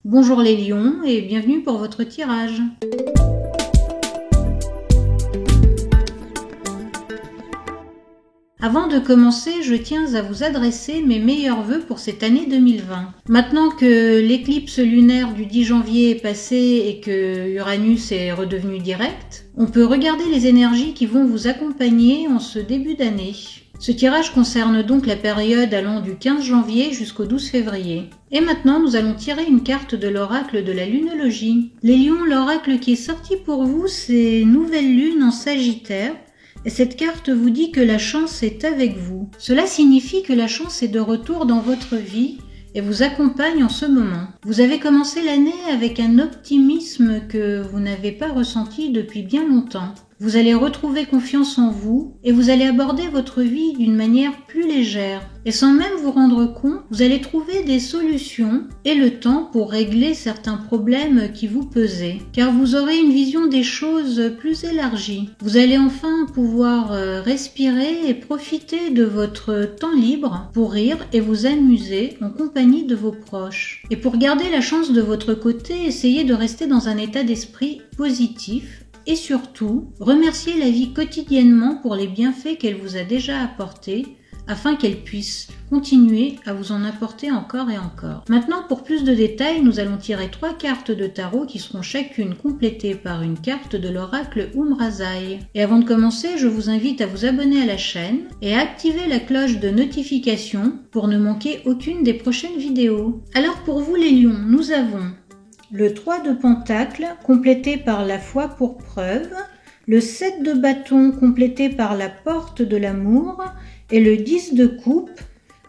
Bonjour les lions et bienvenue pour votre tirage. Avant de commencer, je tiens à vous adresser mes meilleurs vœux pour cette année 2020. Maintenant que l'éclipse lunaire du 10 janvier est passée et que Uranus est redevenu direct, on peut regarder les énergies qui vont vous accompagner en ce début d'année. Ce tirage concerne donc la période allant du 15 janvier jusqu'au 12 février. Et maintenant, nous allons tirer une carte de l'oracle de la lunologie. Les lions, l'oracle qui est sorti pour vous, c'est Nouvelle Lune en Sagittaire. Et cette carte vous dit que la chance est avec vous. Cela signifie que la chance est de retour dans votre vie et vous accompagne en ce moment. Vous avez commencé l'année avec un optimisme que vous n'avez pas ressenti depuis bien longtemps. Vous allez retrouver confiance en vous et vous allez aborder votre vie d'une manière plus légère. Et sans même vous rendre compte, vous allez trouver des solutions et le temps pour régler certains problèmes qui vous pesaient. Car vous aurez une vision des choses plus élargie. Vous allez enfin pouvoir respirer et profiter de votre temps libre pour rire et vous amuser en compagnie de vos proches. Et pour garder la chance de votre côté, essayez de rester dans un état d'esprit positif. Et surtout, remerciez la vie quotidiennement pour les bienfaits qu'elle vous a déjà apportés, afin qu'elle puisse continuer à vous en apporter encore et encore. Maintenant, pour plus de détails, nous allons tirer 3 cartes de tarot qui seront chacune complétées par une carte de l'oracle Umrazai. Et avant de commencer, je vous invite à vous abonner à la chaîne et à activer la cloche de notification pour ne manquer aucune des prochaines vidéos. Alors pour vous les lions, nous avons le 3 de Pentacle, complété par la foi pour preuve, le 7 de bâton, complété par la porte de l'amour, et le 10 de coupe,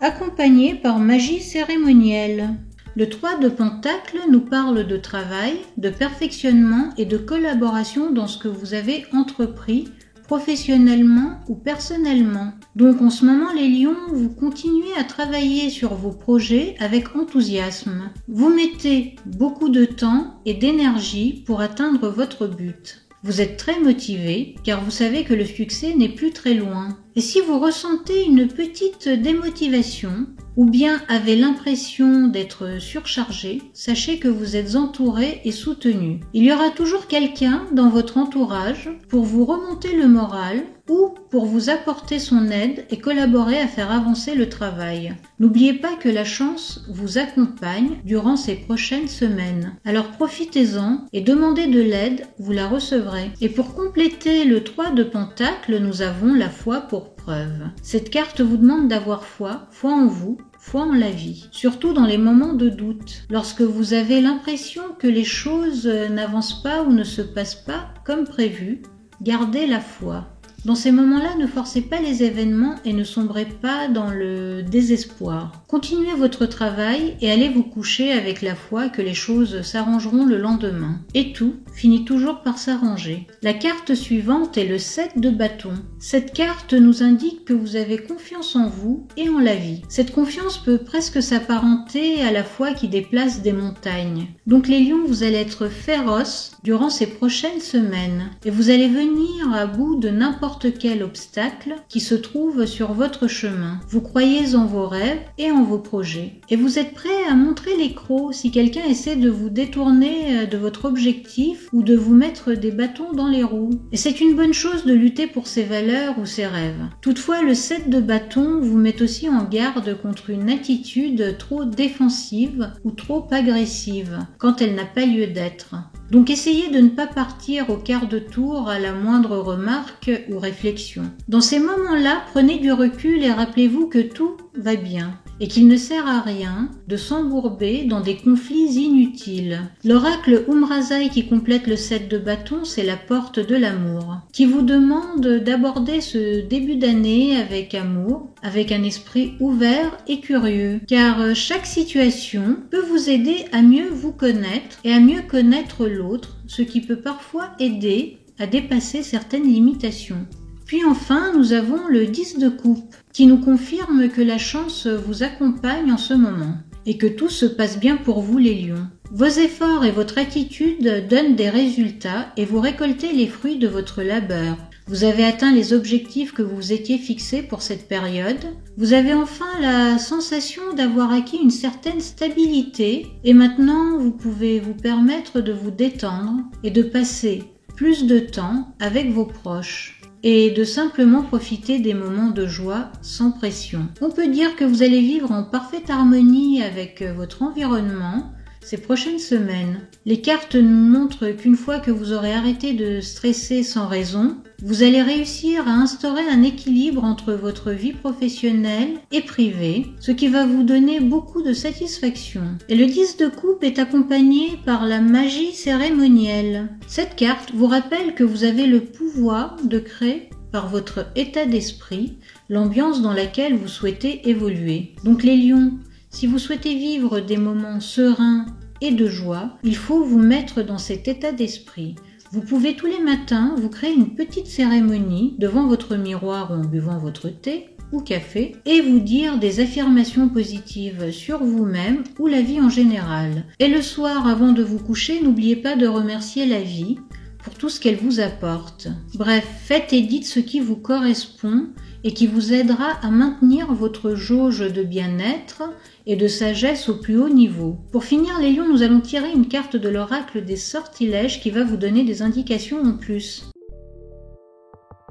accompagné par magie cérémonielle. Le 3 de Pentacle nous parle de travail, de perfectionnement et de collaboration dans ce que vous avez entrepris, professionnellement ou personnellement. Donc en ce moment les lions, vous continuez à travailler sur vos projets avec enthousiasme. Vous mettez beaucoup de temps et d'énergie pour atteindre votre but. Vous êtes très motivé car vous savez que le succès n'est plus très loin. Et si vous ressentez une petite démotivation ou bien avez l'impression d'être surchargé, sachez que vous êtes entouré et soutenu. Il y aura toujours quelqu'un dans votre entourage pour vous remonter le moral ou pour vous apporter son aide et collaborer à faire avancer le travail. N'oubliez pas que la chance vous accompagne durant ces prochaines semaines. Alors profitez-en et demandez de l'aide, vous la recevrez. Et pour compléter le 3 de Pentacle, nous avons la foi pour preuve. Cette carte vous demande d'avoir foi en vous, foi en la vie, surtout dans les moments de doute, lorsque vous avez l'impression que les choses n'avancent pas ou ne se passent pas comme prévu, gardez la foi. Dans ces moments-là, ne forcez pas les événements et ne sombrez pas dans le désespoir. Continuez votre travail et allez vous coucher avec la foi que les choses s'arrangeront le lendemain. Et tout finit toujours par s'arranger. La carte suivante est le 7 de bâton. Cette carte nous indique que vous avez confiance en vous et en la vie. Cette confiance peut presque s'apparenter à la foi qui déplace des montagnes. Donc les lions, vous allez être féroces durant ces prochaines semaines et vous allez venir à bout de n'importe quel obstacle qui se trouve sur votre chemin. Vous croyez en vos rêves et en vos projets. Et vous êtes prêt à montrer les crocs si quelqu'un essaie de vous détourner de votre objectif ou de vous mettre des bâtons dans les roues. Et c'est une bonne chose de lutter pour ses valeurs ou ses rêves. Toutefois, le 7 de bâton vous met aussi en garde contre une attitude trop défensive ou trop agressive quand elle n'a pas lieu d'être. Donc essayez de ne pas partir au quart de tour à la moindre remarque ou réflexion. Dans ces moments-là, prenez du recul et rappelez-vous que tout va bien et qu'il ne sert à rien de s'embourber dans des conflits inutiles. L'oracle Umrazai qui complète le 7 de bâton, c'est la porte de l'amour, qui vous demande d'aborder ce début d'année avec amour, avec un esprit ouvert et curieux, car chaque situation peut vous aider à mieux vous connaître et à mieux connaître l'autre, ce qui peut parfois aider à dépasser certaines limitations. Puis enfin, nous avons le 10 de coupe, qui nous confirme que la chance vous accompagne en ce moment et que tout se passe bien pour vous les lions. Vos efforts et votre attitude donnent des résultats et vous récoltez les fruits de votre labeur. Vous avez atteint les objectifs que vous vous étiez fixés pour cette période. Vous avez enfin la sensation d'avoir acquis une certaine stabilité et maintenant vous pouvez vous permettre de vous détendre et de passer plus de temps avec vos proches et de simplement profiter des moments de joie sans pression. On peut dire que vous allez vivre en parfaite harmonie avec votre environnement ces prochaines semaines. Les cartes nous montrent qu'une fois que vous aurez arrêté de stresser sans raison, vous allez réussir à instaurer un équilibre entre votre vie professionnelle et privée, ce qui va vous donner beaucoup de satisfaction. Et le 10 de coupe est accompagné par la magie cérémonielle. Cette carte vous rappelle que vous avez le pouvoir de créer par votre état d'esprit l'ambiance dans laquelle vous souhaitez évoluer. Donc les lions, si vous souhaitez vivre des moments sereins et de joie, il faut vous mettre dans cet état d'esprit. Vous pouvez tous les matins vous créer une petite cérémonie devant votre miroir ou en buvant votre thé ou café et vous dire des affirmations positives sur vous-même ou la vie en général. Et le soir, avant de vous coucher, n'oubliez pas de remercier la vie pour tout ce qu'elle vous apporte. Bref, faites et dites ce qui vous correspond et qui vous aidera à maintenir votre jauge de bien-être et de sagesse au plus haut niveau. Pour finir, les lions, nous allons tirer une carte de l'oracle des sortilèges qui va vous donner des indications en plus.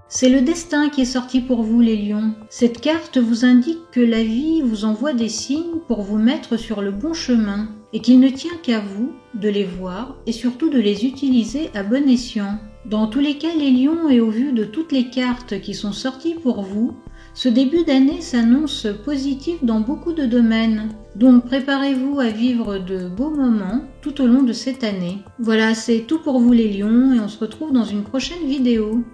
C'est le destin qui est sorti pour vous, les lions. Cette carte vous indique que la vie vous envoie des signes pour vous mettre sur le bon chemin et qu'il ne tient qu'à vous de les voir et surtout de les utiliser à bon escient. Dans tous les cas, les lions, et au vu de toutes les cartes qui sont sorties pour vous, ce début d'année s'annonce positif dans beaucoup de domaines. Donc préparez-vous à vivre de beaux moments tout au long de cette année. Voilà, c'est tout pour vous les lions et on se retrouve dans une prochaine vidéo.